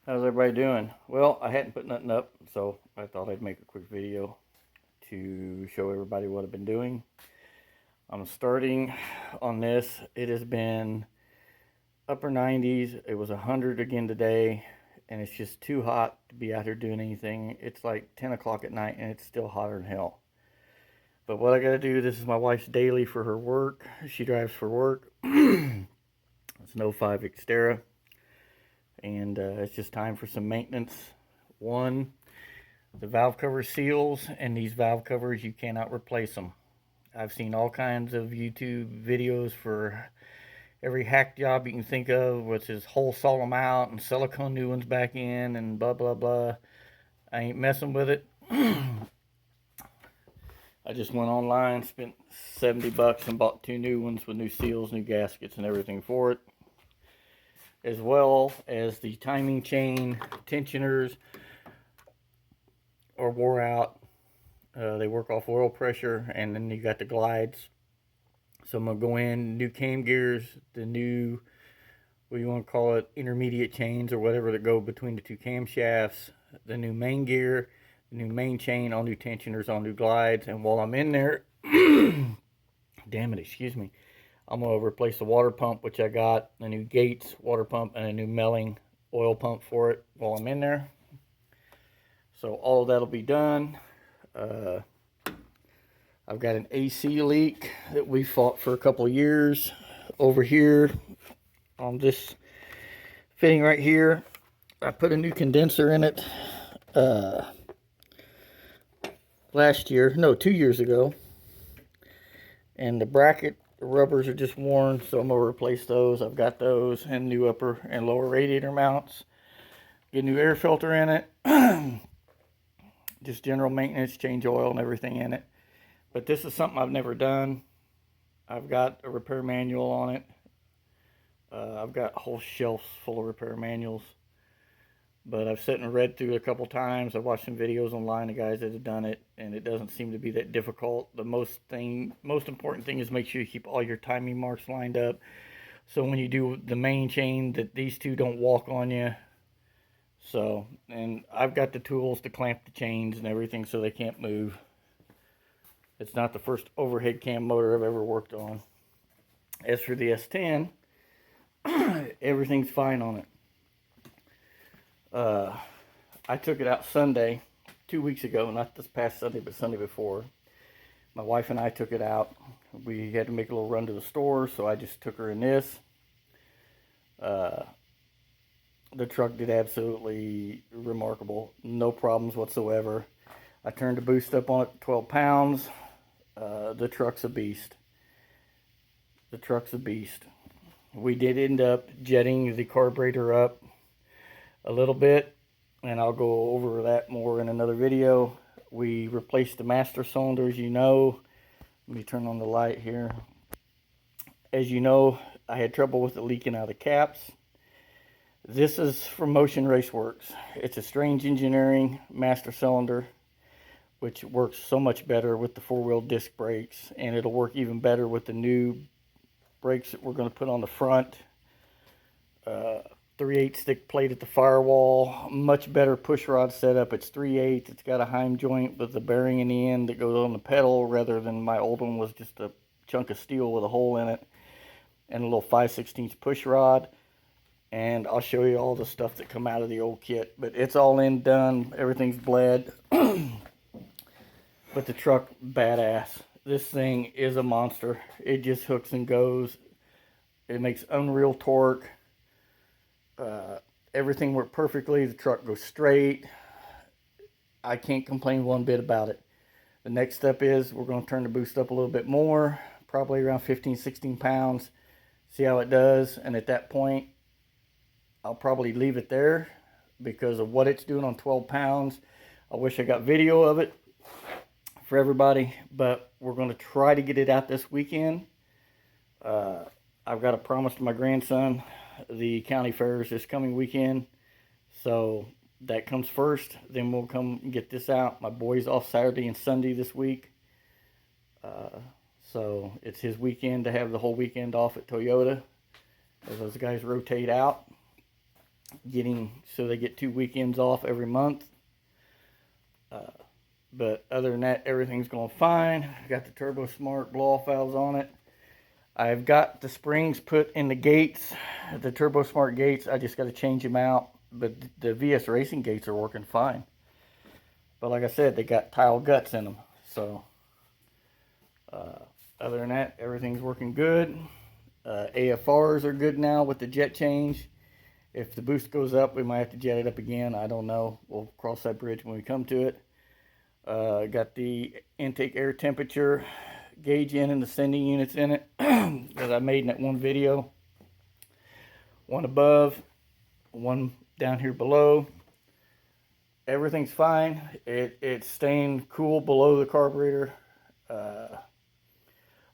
How's everybody doing? Well, I hadn't put nothing up, so I thought I'd make a quick video to show everybody what I've been doing. I'm starting on this. It has been upper 90s. It was 100 again today, and it's just too hot to be out here doing anything. It's like 10 o'clock at night, and it's still hotter than hell. But what I gotta do, this is my wife's daily for her work. She drives for work. It's an '05 Xterra. And it's just time for some maintenance. One, the valve cover seals, and these valve covers, you cannot replace them. I've seen all kinds of YouTube videos for every hack job you can think of, which is whole saw them out and silicone new ones back in and blah blah blah. I ain't messing with it. I just went online, spent 70 bucks and bought two new ones with new seals, new gaskets and everything for it, as well as the timing chain tensioners are wore out. They work off oil pressure, and then you got the glides. So I'm gonna go in, new cam gears, the new, what you want to call it, intermediate chains or whatever that go between the two camshafts, the new main gear, the new main chain, all new tensioners, all new glides. And while I'm in there, damn it, excuse me, I'm gonna replace the water pump, which I got a new Gates water pump and a new Melling oil pump for it while I'm in there. So all of that'll be done. I've got an AC leak that we fought for a couple of years over here on this fitting right here. I put a new condenser in it last year, no, 2 years ago. And the bracket, the rubbers are just worn, so I'm going to replace those. I've got those, and new upper and lower radiator mounts. Get a new air filter in it. Just general maintenance, change oil and everything in it. But this is something I've never done. I've got a repair manual on it. I've got whole shelves full of repair manuals. But I've sat and read through it a couple times. I've watched some videos online of guys that have done it, and it doesn't seem to be that difficult. The most important thing is make sure you keep all your timing marks lined up. So when you do the main chain, that these two don't walk on you. So, and I've got the tools to clamp the chains and everything so they can't move. It's not the first overhead cam motor I've ever worked on. As for the S10, everything's fine on it. I took it out Sunday, 2 weeks ago, not this past Sunday, but Sunday before. My wife and I took it out. We had to make a little run to the store, so I just took her in this. The truck did absolutely remarkable. No problems whatsoever. I turned the boost up on it 12 pounds. The truck's a beast. The truck's a beast. We did end up jetting the carburetor up a little bit, and I'll go over that more in another video. We replaced the master cylinder, as you know. Let me turn on the light here. As you know, I had trouble with it leaking out of the caps. This is from Motion Raceworks. It's a Strange Engineering master cylinder, which works so much better with the four-wheel disc brakes, and it'll work even better with the new brakes that we're going to put on the front. 3/8 stick plate at the firewall, much better push rod setup. It's 3/8. It's got a Heim joint with the bearing in the end that goes on the pedal, rather than my old one was just a chunk of steel with a hole in it, and a little 5/16 push rod. And I'll show you all the stuff that come out of the old kit, but it's all in, done, everything's bled. But the truck, badass. This thing is a monster. It just hooks and goes. It makes unreal torque. Everything worked perfectly. The truck goes straight. I can't complain one bit about it. The next step is we're going to turn the boost up a little bit more, probably around 15, 16 pounds. See how it does. And at that point, I'll probably leave it there because of what it's doing on 12 pounds. I wish I got video of it for everybody, but we're going to try to get it out this weekend. I've got a promise to my grandson. The county fair is this coming weekend, so that comes first. Then we'll come and get this out. My boy's off Saturday and Sunday this week, so it's his weekend to have the whole weekend off at Toyota as those guys rotate out. so they get 2 weekends off every month. But other than that, everything's going fine. I got the Turbo Smart blow-off valves on it. I've got the springs put in the gates, the Turbo Smart gates. I just got to change them out. But the VS Racing gates are working fine. But like I said, they got tile guts in them. So other than that, everything's working good. AFRs are good now with the jet change. If the boost goes up, we might have to jet it up again. I don't know. We'll cross that bridge when we come to it. Got the intake air temperature gauge in and the sending units in it that I made in that one video. One above, one down here below. Everything's fine. It's staying cool below the carburetor. A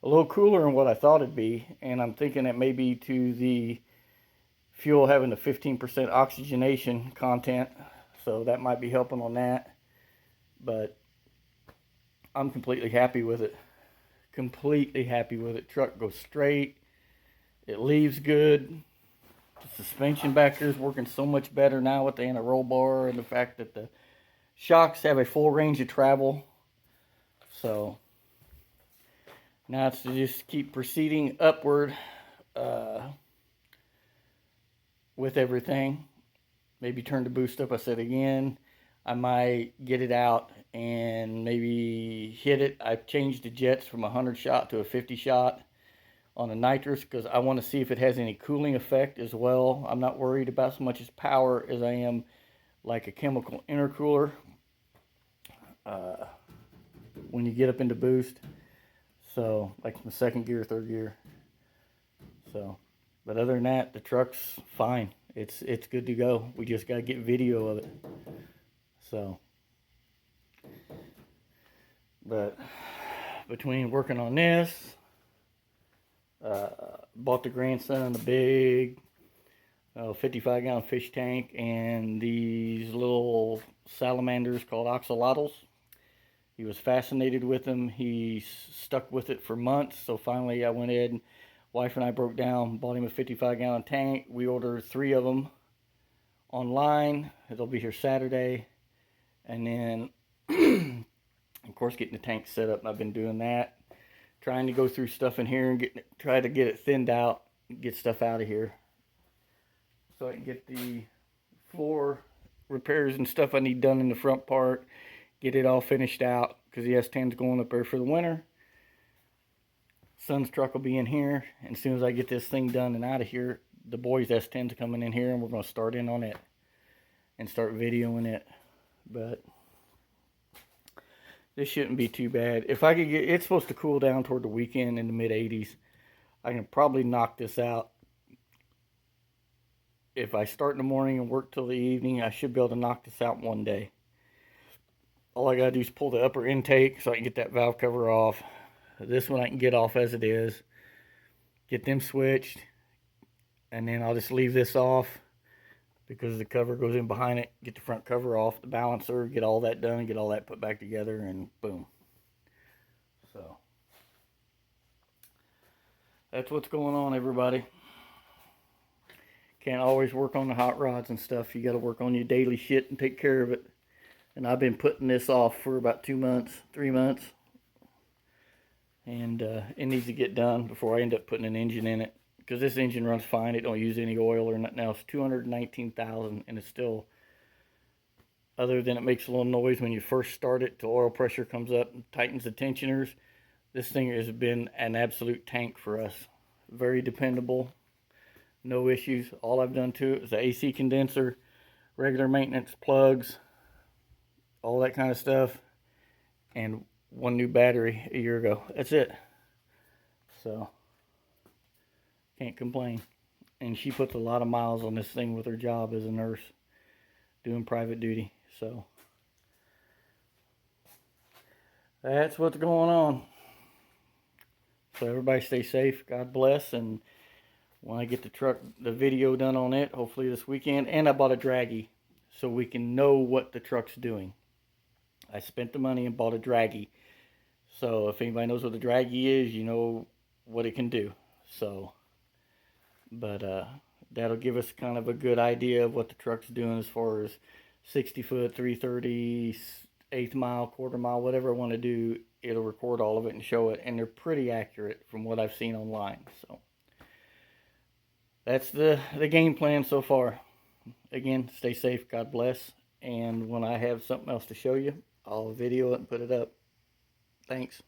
little cooler than what I thought it'd be, and I'm thinking it may be to the fuel having the 15% oxygenation content, so that might be helping on that. But I'm completely happy with it. Completely happy with it. Truck goes straight. It leaves good. The suspension back there is working so much better now with the anti-roll bar and the fact that the shocks have a full range of travel. So now it's to just keep proceeding upward with everything. Maybe turn the boost up, I said again. I might get it out and maybe hit it. I've changed the jets from a 100 shot to a 50 shot on the nitrous because I want to see if it has any cooling effect as well. I'm not worried about so much as power as I am like a chemical intercooler when you get up into boost. So like from second gear, third gear. So, but other than that, the truck's fine. It's good to go. We just got to get video of it. So, but between working on this, bought the grandson a big 55-gallon fish tank and these little salamanders called axolotls. He was fascinated with them. He stuck with it for months. So finally I went in, wife and I broke down, bought him a 55-gallon tank. We ordered 3 of them online. It'll be here Saturday. And then, of course, getting the tank set up. I've been doing that. Trying to go through stuff in here and try to get it thinned out, get stuff out of here. So I can get the floor repairs and stuff I need done in the front part. Get it all finished out because the S10's going up there for the winter. Son's truck will be in here. And as soon as I get this thing done and out of here, the boys' S10's coming in here and we're going to start in on it and start videoing it. But this shouldn't be too bad. If I could get, it's supposed to cool down toward the weekend in the mid 80s. I can probably knock this out. If I start in the morning and work till the evening, I should be able to knock this out in one day. All I gotta do is pull the upper intake so I can get that valve cover off. This one I can get off as it is. Get them switched. And then I'll just leave this off because the cover goes in behind it. Get the front cover off, the balancer, get all that done, get all that put back together, and boom. So that's what's going on, everybody. Can't always work on the hot rods and stuff. You got to work on your daily shit and take care of it. And I've been putting this off for about 2 months, 3 months. And it needs to get done before I end up putting an engine in it. Because this engine runs fine. It don't use any oil or nothing else. 219,000, and it's still, other than it makes a little noise when you first start it till oil pressure comes up and tightens the tensioners. This thing has been an absolute tank for us. Very dependable. No issues. All I've done to it is the AC condenser, regular maintenance, plugs, all that kind of stuff, and one new battery a year ago. That's it. So can't complain. And she puts a lot of miles on this thing with her job as a nurse doing private duty. So that's what's going on. So everybody stay safe. God bless. And when I get the video done on it, hopefully this weekend. And I bought a draggy so we can know what the truck's doing. I spent the money and bought a draggy. So if anybody knows what a draggy is, you know what it can do. So, but that'll give us kind of a good idea of what the truck's doing as far as 60 foot, 330, eighth mile, quarter mile, whatever I want to do. It'll record all of it and show it, and they're pretty accurate from what I've seen online. So that's the game plan so far. Again, stay safe, God bless, and when I have something else to show you, I'll video it and put it up. Thanks.